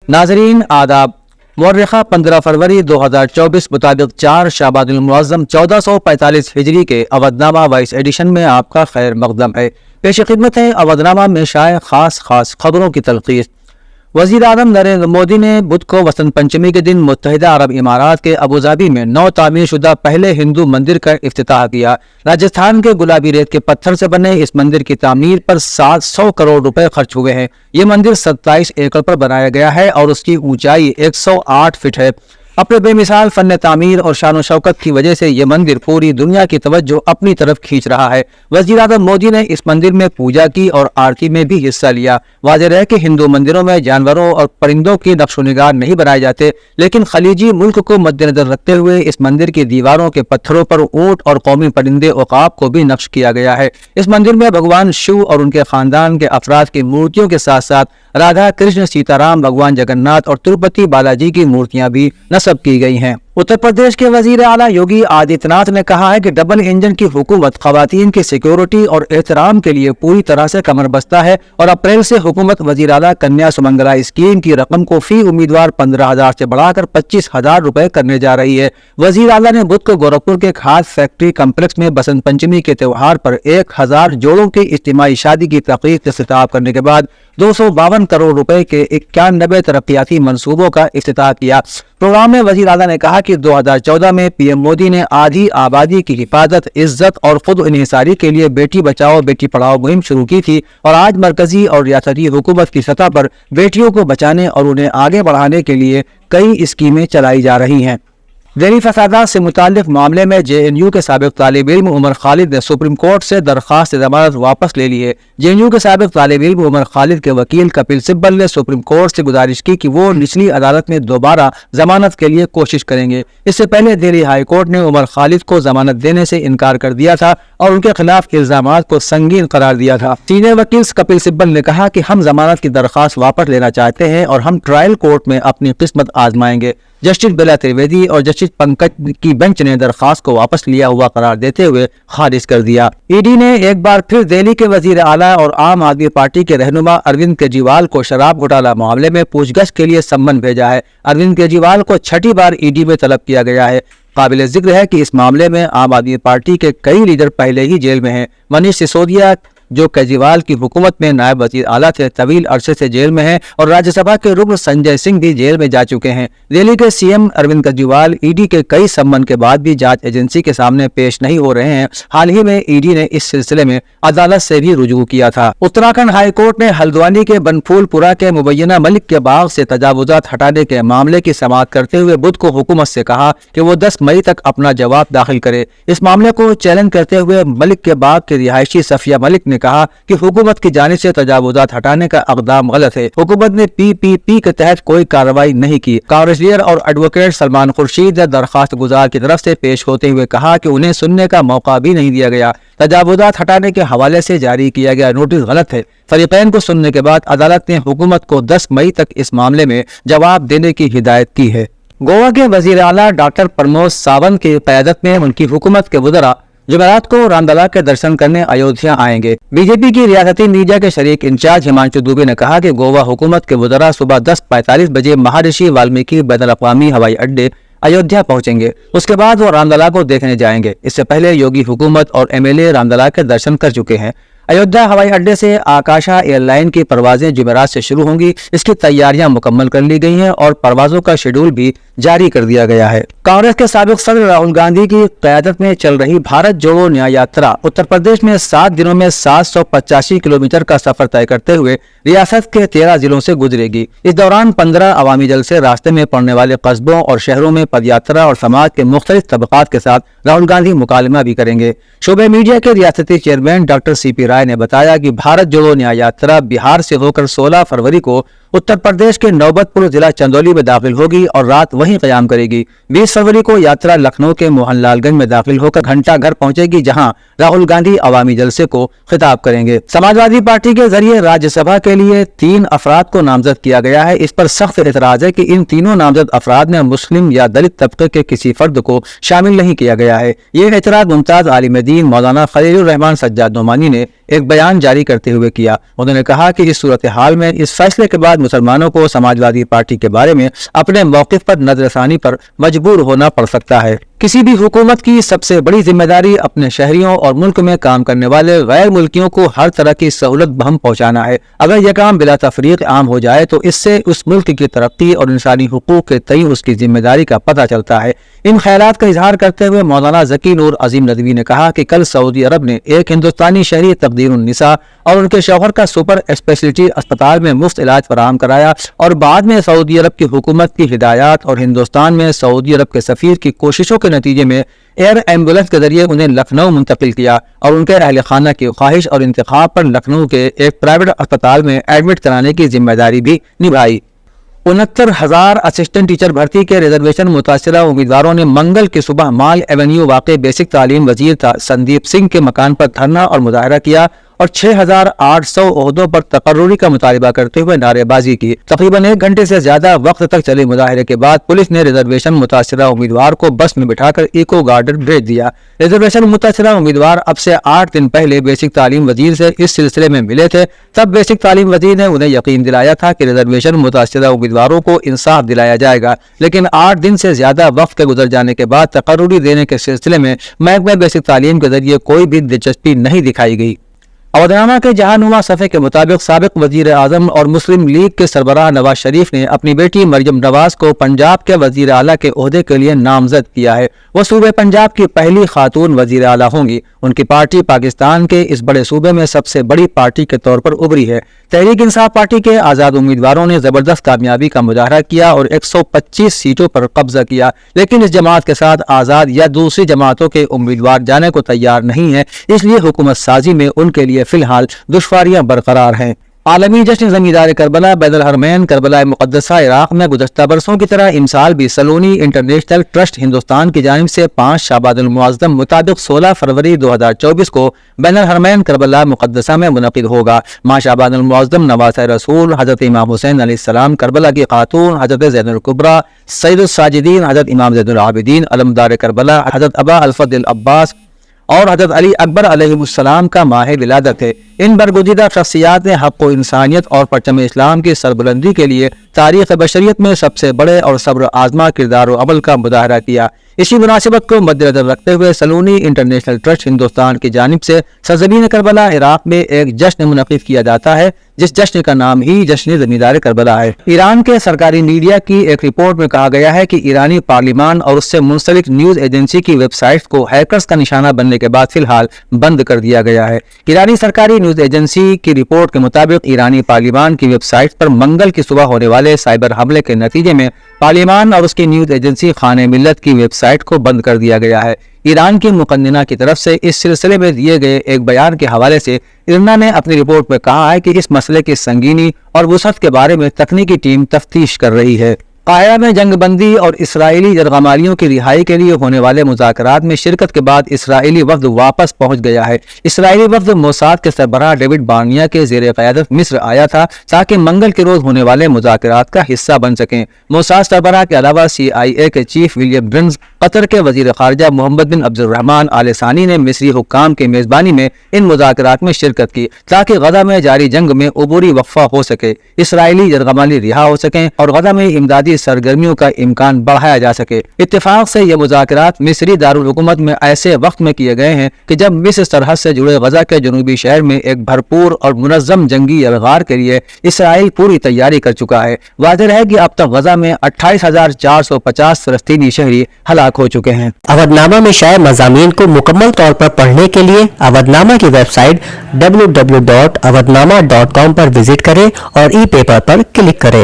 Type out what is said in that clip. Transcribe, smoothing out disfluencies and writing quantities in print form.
नाजरीन आदाब। मुअर्रिखा 15 फरवरी 2024 मुताबिक 4 शाबान मुअज़्ज़म 1445 हिजरी के अवधनामा वाइस एडिशन में आपका खैर मक़दम है। पेश खिदमत है अवधनामा में शाये खास खबरों की तलख़ीस। वज़ीर आज़म नरेंद्र मोदी ने बुध को वसंत पंचमी के दिन मुत्तहिदा अरब इमारात के अबूधाबी में नौ तामीर शुदा पहले हिंदू मंदिर का इफ्तिताह किया। राजस्थान के गुलाबी रेत के पत्थर से बने इस मंदिर की तामीर पर 700 करोड़ रुपए खर्च हुए हैं। ये मंदिर 27 एकड़ पर बनाया गया है और उसकी ऊंचाई 108 फीट है। अपने बेमिसाल फन तामीर और शान शौकत की वजह से ये मंदिर पूरी दुनिया की तवज्जो अपनी तरफ खींच रहा है। वज़ीर आज़म मोदी ने इस मंदिर में पूजा की और आरती में भी हिस्सा लिया। वाज़ेह है कि हिंदू मंदिरों में जानवरों और परिंदों की नक्शो निगार नहीं बनाए जाते, लेकिन खलीजी मुल्क को मद्देनजर रखते हुए इस मंदिर की दीवारों के पत्थरों पर ऊंट और कौमी परिंदे उकाब को भी नक्श किया गया है। इस मंदिर में भगवान शिव और उनके खानदान के अफराद की मूर्तियों के साथ साथ राधा कृष्ण, सीताराम, भगवान जगन्नाथ और तिरुपति बालाजी की मूर्तियां भी नस्ब की गई हैं। उत्तर प्रदेश के वजीर आला योगी आदित्यनाथ ने कहा है कि डबल इंजन की हुकूमत खवातीन की सिक्योरिटी और एहतराम के लिए पूरी तरह से कमर बस्ता है और अप्रैल से हुकूमत वजीर आला कन्या सुमंगला स्कीम की रकम को फी उम्मीदवार 15,000 से बढ़ाकर 25,000 रुपए करने जा रही है। वजीर आला ने बुध को गोरखपुर के खाद फैक्ट्री कम्प्लेक्स में बसंत पंचमी के त्योहार पर 1000 जोड़ों की इज्तिमाई शादी की तकरीब से खिताब करने के बाद 252 करोड़ रुपए के 91 तरक्याती मंसूबों का इफ्तिताह किया। प्रोग्राम में वजीर आला ने कहा कि 2014 में पीएम मोदी ने आधी आबादी की हिफाजत, इज्जत और खुद इन्हिसारी के लिए बेटी बचाओ बेटी पढ़ाओ मुहिम शुरू की थी और आज मरकजी और रियासती हुकूमत की सतह पर बेटियों को बचाने और उन्हें आगे बढ़ाने के लिए कई स्कीमें चलाई जा रही हैं। ज़ेरी फसादात से मुताल्लिक मामले में JNU के साबिक तालिब इल्म उमर खालिद ने सुप्रीम कोर्ट से दरख्वास्त जमानत वापस ले ली है। JNU के साबिक तालिब इल्म उमर खालिद के वकील कपिल सिब्बल ने सुप्रीम कोर्ट से गुजारिश की कि वो निचली अदालत में दोबारा जमानत के लिए कोशिश करेंगे। इससे पहले दिल्ली हाई कोर्ट ने उमर खालिद को जमानत देने से इनकार कर दिया था और उनके खिलाफ इल्जामात को संगीन करार दिया था। सीनियर वकील कपिल सिब्बल ने कहा कि हम जमानत की दरख्वास्त वापस लेना चाहते हैं और हम ट्रायल कोर्ट में अपनी किस्मत आजमाएंगे। जस्टिस बेला त्रिवेदी और जस्टिस पंकज की बेंच ने दरख्वास्त को वापस लिया हुआ करार देते हुए खारिज कर दिया। ईडी ने एक बार फिर दिल्ली के वजीर आला और आम आदमी पार्टी के रहनुमा अरविंद केजरीवाल को शराब घोटाला मामले में पूछगछ के लिए सम्मन भेजा है। अरविंद केजरीवाल को छठी बार ईडी में तलब किया गया है। काबिल जिक्र है कि इस मामले में आम आदमी पार्टी के कई लीडर पहले ही जेल में हैं। मनीष सिसोदिया जो केजरीवाल की हुकूमत में नायब वजीर आला थे, तवील अरसे से जेल में हैं और राज्यसभा के रुकन संजय सिंह भी जेल में जा चुके हैं। दिल्ली के सीएम अरविंद केजरीवाल ईडी के कई सम्मन के बाद भी जांच एजेंसी के सामने पेश नहीं हो रहे हैं। हाल ही में ईडी ने इस सिलसिले में अदालत से भी रुजू किया था। उत्तराखंड हाई कोर्ट ने हल्द्वानी के बनफूलपुरा के मुबैना मलिक के बाग से तजावुजात हटाने के मामले की समाअत करते हुए बुध को हुकूमत से कहा कि वो 10 मई तक अपना जवाब दाखिल करे। इस मामले को चैलेंज करते हुए मलिक के बाग के रिहायशी सफिया मलिक ने कहा कि हुकूमत की जानिब से तजावुजात हटाने का इक़दाम गलत है। हुकूमत ने PPP के तहत कोई कार्रवाई नहीं की। कांग्रेस लीडर और एडवोकेट सलमान खुर्शीद ने दरखास्त गुजार की तरफ से पेश होते हुए कहा कि उन्हें सुनने का मौका भी नहीं दिया गया। तजावुजात हटाने के हवाले से जारी किया गया नोटिस गलत है। फरीकैन को सुनने के बाद अदालत ने हुकूमत को 10 मई तक इस मामले में जवाब देने की हिदायत की है। गोवा के वजीर आला डॉक्टर प्रमोद सावंत की क़यादत में उनकी हुकूमत के वज़रा जुमेरात को रामलला के दर्शन करने अयोध्या आएंगे। बीजेपी की रियासती मीडिया के शरीक इंचार्ज हिमांशु दुबे ने कहा कि गोवा हुकूमत के वज़रा सुबह 10:45 बजे महर्षि वाल्मीकि बैनुल-अक़वामी हवाई अड्डे अयोध्या पहुंचेंगे। उसके बाद वो रामलला को देखने जाएंगे। इससे पहले योगी हुकूमत और MLA रामलला के दर्शन कर चुके हैं। अयोध्या हवाई अड्डे से आकाशा एयरलाइन की परवाजें जुमेरात से शुरू होंगी। इसकी तैयारियां मुकम्मल कर ली गई हैं और परवाजों का शेड्यूल भी जारी कर दिया गया है। कांग्रेस के साबिक सदर राहुल गांधी की क़यादत में चल रही भारत जोड़ो न्याय यात्रा उत्तर प्रदेश में 7 दिनों में 785 किलोमीटर का सफर तय करते हुए रियासत के 13 जिलों से गुजरेगी। इस दौरान 15 अवामी जलसे, रास्ते में पड़ने वाले कस्बों और शहरों में पदयात्रा और समाज के मुख्तलिफ तबकात के साथ राहुल गांधी मुकालमा भी करेंगे। शोबे मीडिया के रियासती चेयरमैन डॉक्टर CP राय ने बताया कि भारत जोड़ो न्याय यात्रा बिहार से होकर 16 फरवरी को उत्तर प्रदेश के नौबतपुर जिला चंदौली में दाखिल होगी और रात वहीं क़याम करेगी। 20 फरवरी को यात्रा लखनऊ के मोहनलालगंज में दाखिल होकर घंटा घर पहुंचेगी, जहां राहुल गांधी अवामी जलसे को खिताब करेंगे। समाजवादी पार्टी के जरिए राज्यसभा के लिए 3 अफराद को नामजद किया गया है। इस पर सख्त एतराज है कि इन तीनों नामजद अफराद में मुस्लिम या दलित तबके के किसी फर्द को शामिल नहीं किया गया है। ये एतराज मुमताज आलिम दीन मौलाना खलीलुर रहमान सज्जाद नोमानी ने ایک بیان جاری کرتے ہوئے کیا۔ انہوں نے کہا کہ اس صورتحال میں اس فیصلے کے بعد مسلمانوں کو سماجوادی پارٹی کے بارے میں اپنے موقف پر نظر ثانی پر مجبور ہونا پڑ سکتا ہے۔ کسی بھی حکومت کی سب سے بڑی ذمہ داری اپنے شہریوں اور ملک میں کام کرنے والے غیر ملکیوں کو ہر طرح کی سہولت بہم پہنچانا ہے۔ اگر یہ کام بلا تفریق عام ہو جائے تو اس سے اس ملک کی ترقی اور انسانی حقوق کے تئیں اس کی ذمہ داری کا پتہ چلتا ہے۔ ان خیالات کا اظہار کرتے ہوئے مولانا ذکی نور عظیم ندوی نے کہا کہ کل سعودی عرب نے ایک ہندوستانی شہری تقدیر النساء اور ان کے شوہر کا سپر اسپیشلٹی اسپتال میں مفت علاج فراہم کرایا، اور بعد میں سعودی عرب کی حکومت کی ہدایات اور ہندوستان میں سعودی عرب کے سفیر کی کوششوں کے نتیجے میں ایئر ایمبولینس کے ذریعے انہیں لکھنؤ منتقل کیا، اور ان کے اہل خانہ کی خواہش اور انتخاب پر لکھنؤ کے ایک پرائیویٹ اسپتال میں ایڈمٹ کرانے کی ذمہ داری بھی نبھائی۔ 69,000 اسسٹنٹ ٹیچر بھرتی کے ریزرویشن متاثرہ امیدواروں نے منگل کی صبح مال ایونیو واقع بیسک تعلیم وزیر سندیپ سنگھ کے مکان پر دھرنا اور مظاہرہ کیا اور 6,800 عہدوں پر تقرری کا مطالبہ کرتے ہوئے نعرے بازی کی۔ تقریباً 1 گھنٹے سے زیادہ وقت تک چلے مظاہرے کے بعد پولیس نے ریزرویشن متاثرہ امیدوار کو بس میں بٹھا کر ایکو گارڈن بھیج دیا۔ ریزرویشن متاثرہ امیدوار اب سے 8 دن پہلے بیسک تعلیم وزیر سے اس سلسلے میں ملے تھے۔ تب بیسک تعلیم وزیر نے انہیں یقین دلایا تھا کہ ریزرویشن متاثرہ امیدواروں کو انصاف دلایا جائے گا، لیکن 8 دن سے زیادہ وقت کے گزر جانے کے بعد تقرری دینے کے سلسلے میں محکمہ بیسک تعلیم کے ذریعے کوئی بھی دلچسپی نہیں دکھائی گئی۔ اودھنامہ کے جہانما صفحے کے مطابق سابق وزیر اعظم اور مسلم لیگ کے سربراہ نواز شریف نے اپنی بیٹی مریم نواز کو پنجاب کے وزیر اعلیٰ کے عہدے کے لیے نامزد کیا ہے۔ وہ صوبے پنجاب کی پہلی خاتون وزیر اعلیٰ ہوں گی۔ ان کی پارٹی پاکستان کے اس بڑے صوبے میں سب سے بڑی پارٹی کے طور پر ابھری ہے۔ تحریک انصاف پارٹی کے آزاد امیدواروں نے زبردست کامیابی کا مظاہرہ کیا اور 125 سیٹوں پر قبضہ کیا، لیکن اس جماعت کے ساتھ آزاد یا دوسری جماعتوں کے امیدوار جانے کو تیار نہیں ہیں، اس لیے حکومت سازی میں ان کے لیے فی الحال دشواریاں برقرار ہیں۔ عالمی جشن زمیندار کربلا بین الحرمین کربلا مقدسہ عراق میں گزشتہ برسوں کی طرح امسال بھی سلونی انٹرنیشنل ٹرسٹ ہندوستان کی جانب سے 5 شعبان المعظم مطابق 16 فروری 2024 کو بین الحرمین کربلا مقدسہ میں منعقد ہوگا۔ ماہ شعبان المعظم نواسہ رسول حضرت امام حسین علیہ السلام، کربلا کی خاتون حضرت زینب الکبریٰ، سید الساجدین حضرت امام زین العابدین علمدار کربلا حضرت ابا الفضل عباس اور حضرت علی اکبر علیہ السلام کا ماہ ولادت ہے۔ ان برگزیدہ شخصیات نے حق و انسانیت اور پرچم اسلام کی سربلندی کے لیے تاریخ بشریت میں سب سے بڑے اور صبر آزما کردار و عمل کا مظاہرہ کیا۔ اسی مناسبت کو مد نظر رکھتے ہوئے سلونی انٹرنیشنل ٹرسٹ ہندوستان کی جانب سے سرزمین کربلا عراق میں ایک جشن منعقد کیا جاتا ہے، جس جشن کا نام ہی جشن زمیندار کربلا ہے۔ ایران کے سرکاری میڈیا کی ایک رپورٹ میں کہا گیا ہے کہ ایرانی پارلیمان اور اس سے منسلک نیوز ایجنسی کی ویب سائٹس کو ہیکرز کا نشانہ بننے کے بعد فی الحال بند کر دیا گیا ہے۔ ایرانی سرکاری نیوز ایجنسی کی رپورٹ کے مطابق ایرانی پارلیمان کی ویب سائٹ پر منگل کی صبح ہونے والے سائبر حملے کے نتیجے میں پارلیمان اور اس کی نیوز ایجنسی خانہ ملت کی ویب سائٹ کو بند کر دیا گیا ہے۔ ایران کی مقننہ کی طرف سے اس سلسلے میں دیے گئے ایک بیان کے حوالے سے ارنا نے اپنی رپورٹ میں کہا ہے کہ اس مسئلے کی سنگینی اور وسعت کے بارے میں تکنیکی ٹیم تفتیش کر رہی ہے۔ قاہرہ میں جنگ بندی اور اسرائیلی یرغمالیوں کی رہائی کے لیے ہونے والے مذاکرات میں شرکت کے بعد اسرائیلی وفد واپس پہنچ گیا ہے۔ اسرائیلی وفد موساد کے سربراہ ڈیوڈ بارنیا کے زیر قیادت مصر آیا تھا تاکہ منگل کے روز ہونے والے مذاکرات کا حصہ بن سکیں۔ موساد سربراہ کے علاوہ CIA کے چیف ولیم برنز، قطر کے وزیر خارجہ محمد بن عبد الرحمن آل ثانی نے مصری حکام کی میزبانی میں ان مذاکرات میں شرکت کی تاکہ غزہ میں جاری جنگ میں عبوری وقفہ ہو سکے، اسرائیلی یرغمالی رہا ہو سکیں اور غزہ میں امدادی سرگرمیوں کا امکان بڑھایا جا سکے۔ اتفاق سے یہ مذاکرات مصری دارالحکومت میں ایسے وقت میں کیے گئے ہیں کہ جب مصر سرحد سے جڑے غزہ کے جنوبی شہر میں ایک بھرپور اور منظم جنگی یلغار کے لیے اسرائیل پوری تیاری کر چکا ہے۔ واضح ہے کہ اب تک غزہ میں 28,450 فلسطینی شہری ہلاک ہو چکے ہیں۔ اودھنامہ میں شائع مضامین کو مکمل طور پر پڑھنے کے لیے اودھنامہ کی ویب سائٹ www.awadhnama.com پر وزٹ کریں اور ای پیپر پر کلک کریں۔